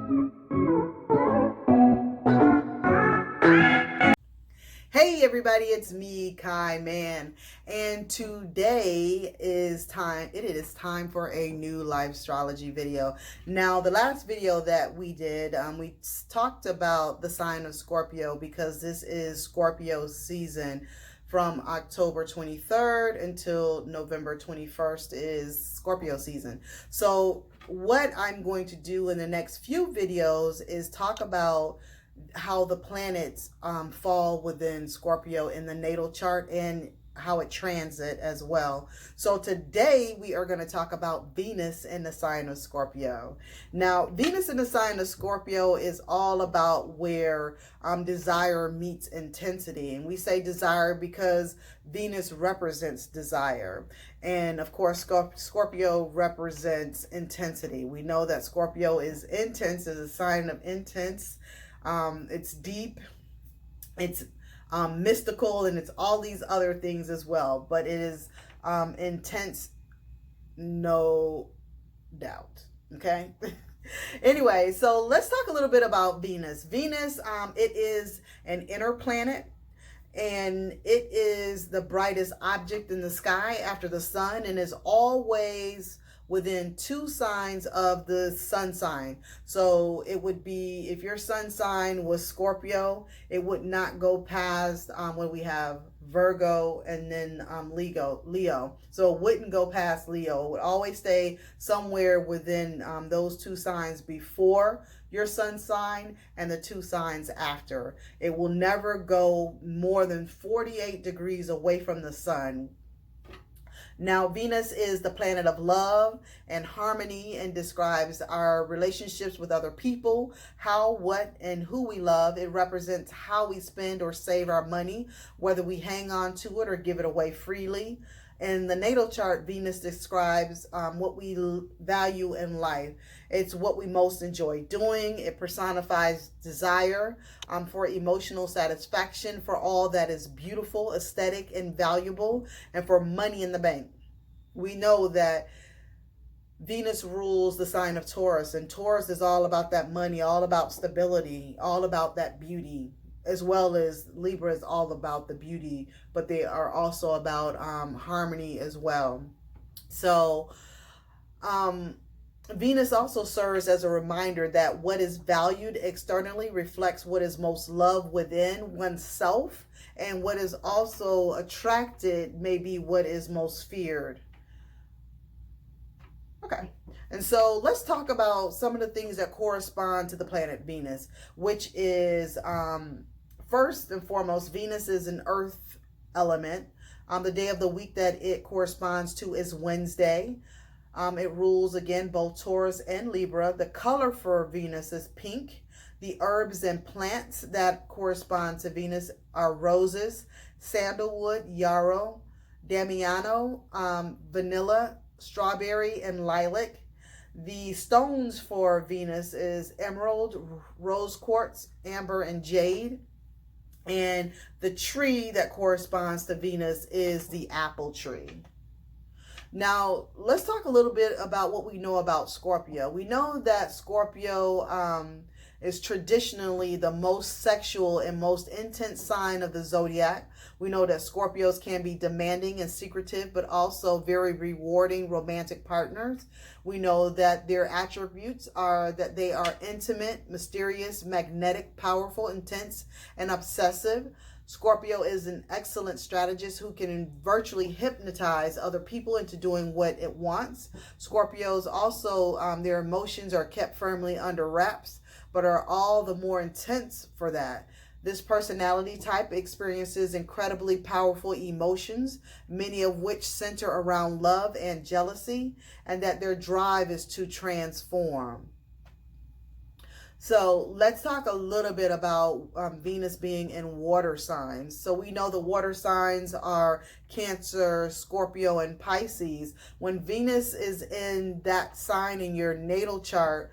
Hey everybody, it's me, Kai Man, and today it is time for a new live astrology video. Now, the last video that we did, we talked about the sign of Scorpio because this is Scorpio season. From October 23rd until November 21st is Scorpio season. So what I'm going to do in the next few videos is talk about how the planets fall within Scorpio in the natal chart and how it transit as well. So today we are going to talk about Venus in the sign of Scorpio. Now, Venus in the sign of Scorpio is all about where desire meets intensity. And we say desire because Venus represents desire. And of course, Scorpio represents intensity. We know that Scorpio is intense, is a sign of intense. It's deep, it's mystical, and it's all these other things as well. But it is intense, no doubt. Okay. Anyway, so let's talk a little bit about Venus. Venus, it is an inner planet, and it is the brightest object in the sky after the sun, and is always within two signs of the sun sign. So it would be, if your sun sign was Scorpio, it would not go past when we have Virgo and then Leo. So it wouldn't go past Leo. It would always stay somewhere within those two signs before your sun sign and the two signs after. It will never go more than 48 degrees away from the sun. Now, Venus is the planet of love and harmony and describes our relationships with other people, how, what, and who we love. It represents how we spend or save our money, whether we hang on to it or give it away freely. In the natal chart, Venus describes what we value in life. It's what we most enjoy doing. It personifies desire for emotional satisfaction, for all that is beautiful, aesthetic, and valuable, and for money in the bank. We know that Venus rules the sign of Taurus, and Taurus is all about that money, all about stability, all about that beauty, as well as Libra is all about the beauty, but they are also about harmony as well. So Venus also serves as a reminder that what is valued externally reflects what is most loved within oneself, and what is also attracted may be what is most feared. Okay, and so let's talk about some of the things that correspond to the planet Venus, which is first and foremost, Venus is an earth element. The day of the week that it corresponds to is Wednesday. It rules, again, both Taurus and Libra. The color for Venus is pink. The herbs and plants that correspond to Venus are roses, sandalwood, yarrow, damiano, vanilla, strawberry, and lilac. The stones for Venus is emerald, rose quartz, amber, and jade. And the tree that corresponds to Venus is the apple tree. Now, let's talk a little bit about what we know about Scorpio. We know that Scorpio is traditionally the most sexual and most intense sign of the zodiac. We know that Scorpios can be demanding and secretive, but also very rewarding romantic partners. We know that their attributes are that they are intimate, mysterious, magnetic, powerful, intense, and obsessive. Scorpio is an excellent strategist who can virtually hypnotize other people into doing what it wants. Scorpios also, their emotions are kept firmly under wraps, but are all the more intense for that. This personality type experiences incredibly powerful emotions, many of which center around love and jealousy, and that their drive is to transform. So let's talk a little bit about Venus being in water signs. So we know the water signs are Cancer, Scorpio, and Pisces. When Venus is in that sign in your natal chart,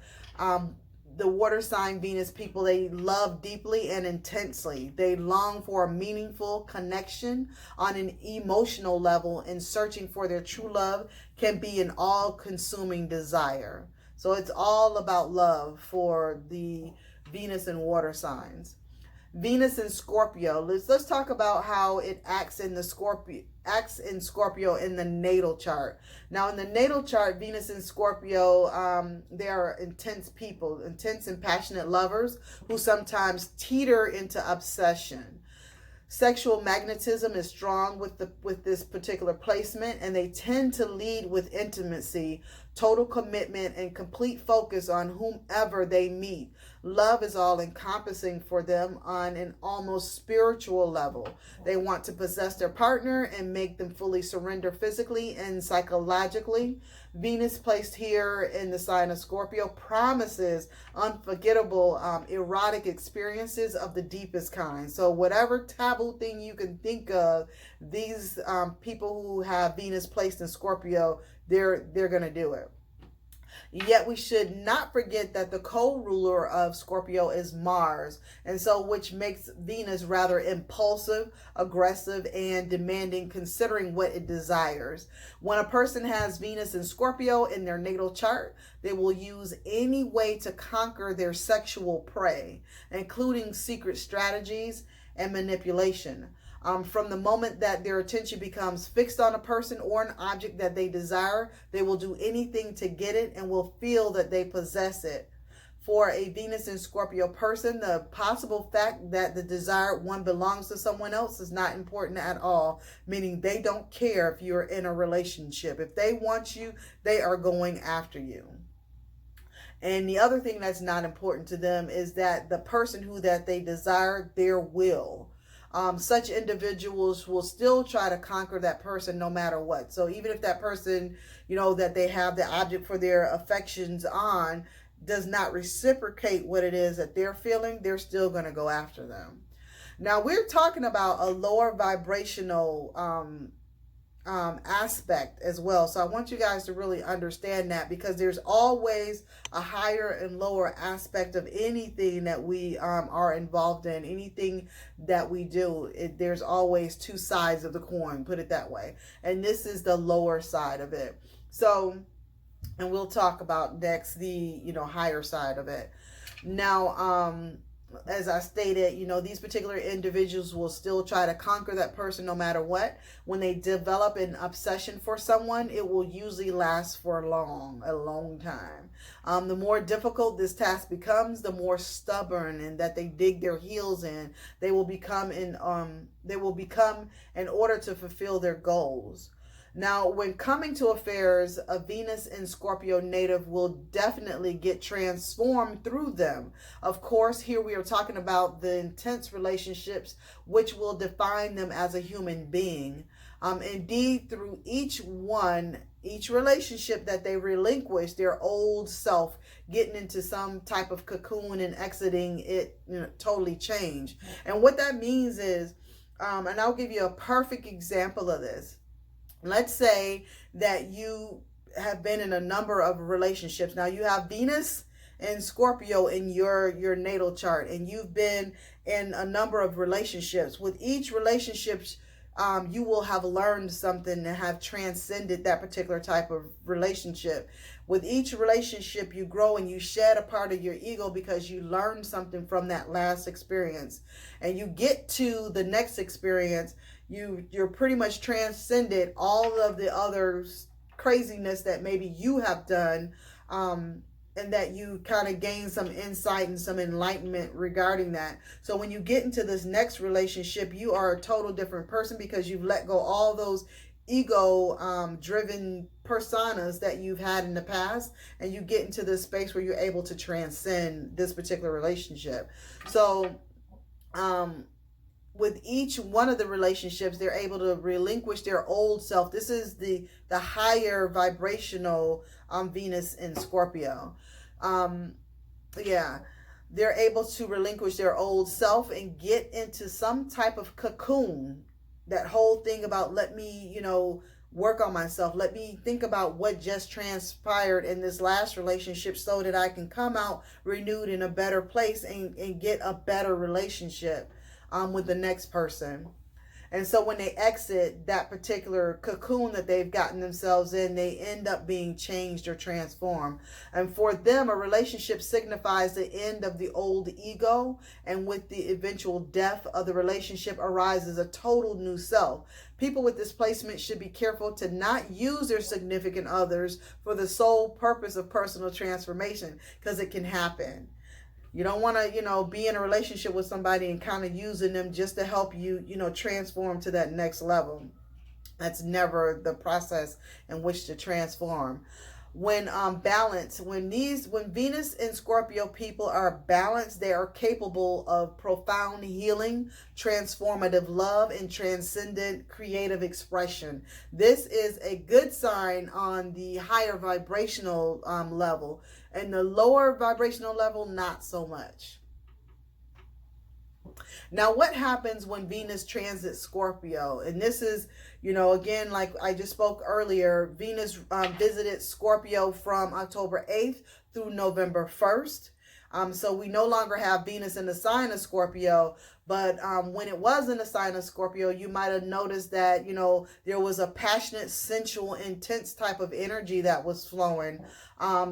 the water sign Venus people, they love deeply and intensely. They long for a meaningful connection on an emotional level, and searching for their true love can be an all-consuming desire. So it's all about love for the Venus and water signs. Venus in Scorpio. Let's talk about how it acts in Scorpio in the natal chart. Now, in the natal chart, Venus in Scorpio, they are intense people, intense and passionate lovers who sometimes teeter into obsession. Sexual magnetism is strong with this particular placement, and they tend to lead with intimacy, total commitment, and complete focus on whomever they meet. Love is all encompassing for them on an almost spiritual level. They want to possess their partner and make them fully surrender physically and psychologically. Venus placed here in the sign of Scorpio promises unforgettable erotic experiences of the deepest kind. So whatever taboo thing you can think of, these people who have Venus placed in Scorpio, they're going to do it. Yet we should not forget that the co-ruler of Scorpio is Mars, and so which makes Venus rather impulsive, aggressive, and demanding considering what it desires. When a person has Venus in Scorpio in their natal chart, they will use any way to conquer their sexual prey, including secret strategies and manipulation. From the moment that their attention becomes fixed on a person or an object that they desire, they will do anything to get it and will feel that they possess it. For a Venus in Scorpio person, the possible fact that the desired one belongs to someone else is not important at all, meaning they don't care if you're in a relationship. If they want you, they are going after you. And the other thing that's not important to them is that the person who that they desire, their will. Such individuals will still try to conquer that person no matter what. So even if that person, that they have the object for their affections on does not reciprocate what it is that they're feeling, they're still going to go after them. Now we're talking about a lower vibrational aspect as well. So I want you guys to really understand that, because there's always a higher and lower aspect of anything that we are involved in, anything that we do. There's always two sides of the coin, put it that way. And this is the lower side of it. So, and we'll talk about next the, higher side of it. Now, as I stated, these particular individuals will still try to conquer that person no matter what. When they develop an obsession for someone, it will usually last for a long time. The more difficult this task becomes, the more stubborn and that they dig their heels in, they will become in order to fulfill their goals. Now, when coming to affairs, a Venus in Scorpio native will definitely get transformed through them. Of course, here we are talking about the intense relationships which will define them as a human being. Indeed, through each relationship that they relinquish their old self, getting into some type of cocoon and exiting it, totally change. And what that means is, and I'll give you a perfect example of this. Let's say that you have been in a number of relationships. Now you have Venus and Scorpio in your natal chart, and you've been in a number of relationships. With each relationship, you will have learned something and have transcended that particular type of relationship. With each relationship, you grow and you shed a part of your ego because you learned something from that last experience. And you get to the next experience, you're pretty much transcended all of the other craziness that maybe you have done, and that you kind of gain some insight and some enlightenment regarding that. So when you get into this next relationship, you are a total different person because you've let go all those ego driven personas that you've had in the past, and you get into this space where you're able to transcend this particular relationship. So with each one of the relationships, they're able to relinquish their old self. This is the higher vibrational Venus in Scorpio. They're able to relinquish their old self and get into some type of cocoon. That whole thing about let me, work on myself. Let me think about what just transpired in this last relationship so that I can come out renewed in a better place and get a better relationship with the next person. And so when they exit that particular cocoon that they've gotten themselves in, they end up being changed or transformed. And for them, a relationship signifies the end of the old ego. And with the eventual death of the relationship arises a total new self. People with this placement should be careful to not use their significant others for the sole purpose of personal transformation, because it can happen. You don't want to, be in a relationship with somebody and kind of using them just to help you, transform to that next level. That's never the process in which to transform. When balance, when Venus and Scorpio people are balanced, they are capable of profound healing, transformative love, and transcendent creative expression. This is a good sign on the higher vibrational level, and the lower vibrational level, not so much. Now, what happens when Venus transits Scorpio? And this is, again, like I just spoke earlier, Venus visited Scorpio from October 8th through November 1st. So we no longer have Venus in the sign of Scorpio, but when it was in the sign of Scorpio, you might have noticed that, there was a passionate, sensual, intense type of energy that was flowing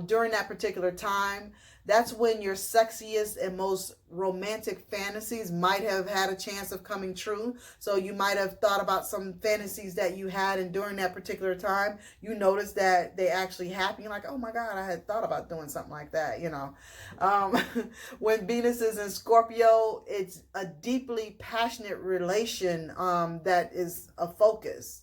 during that particular time. That's when your sexiest and most romantic fantasies might have had a chance of coming true. So you might have thought about some fantasies that you had, and during that particular time, you notice that they actually happen. You're like, oh my God, I had thought about doing something like that, When Venus is in Scorpio, it's a deeply passionate relation that is a focus.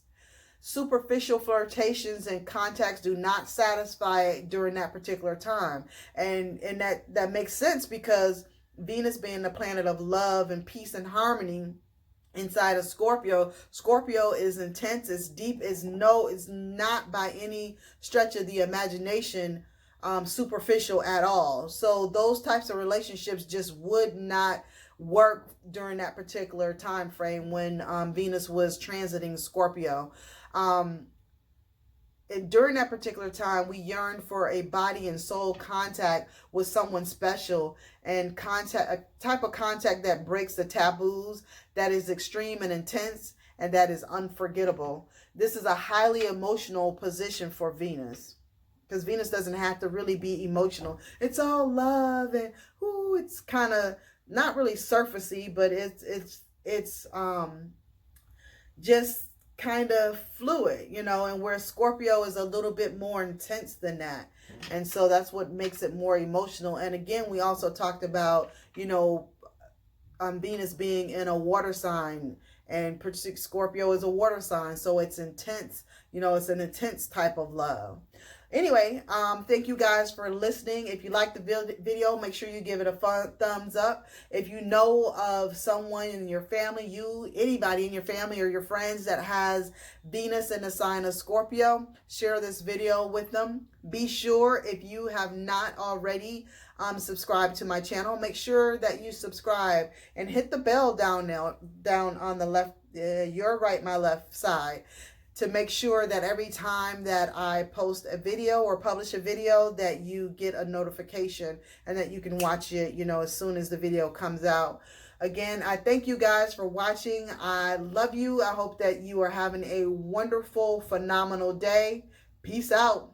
Superficial flirtations and contacts do not satisfy during that particular time. And that makes sense, because Venus being the planet of love and peace and harmony inside of Scorpio is intense, it's deep, it's not by any stretch of the imagination superficial at all. So those types of relationships just would not work during that particular time frame when Venus was transiting Scorpio. During that particular time, we yearn for a body and soul contact with someone special, and a type of contact that breaks the taboos, that is extreme and intense, and that is unforgettable. This is a highly emotional position for Venus, because Venus doesn't have to really be emotional. It's all love, and it's kind of not really surfacey, but it's just kind of fluid, and where Scorpio is a little bit more intense than that. And so that's what makes it more emotional. And again, we also talked about, Venus being in a water sign, and Scorpio is a water sign. So it's intense, it's an intense type of love. Anyway, thank you guys for listening. If you like the video, make sure you give it a thumbs up. If you know of someone in your family, anybody in your family or your friends that has Venus in the sign of Scorpio, share this video with them. Be sure, if you have not already subscribed to my channel, make sure that you subscribe and hit the bell down on the left, your right, my left side, to make sure that every time that I post a video or publish a video, that you get a notification and that you can watch it, as soon as the video comes out. Again, I thank you guys for watching. I love you. I hope that you are having a wonderful, phenomenal day. Peace out.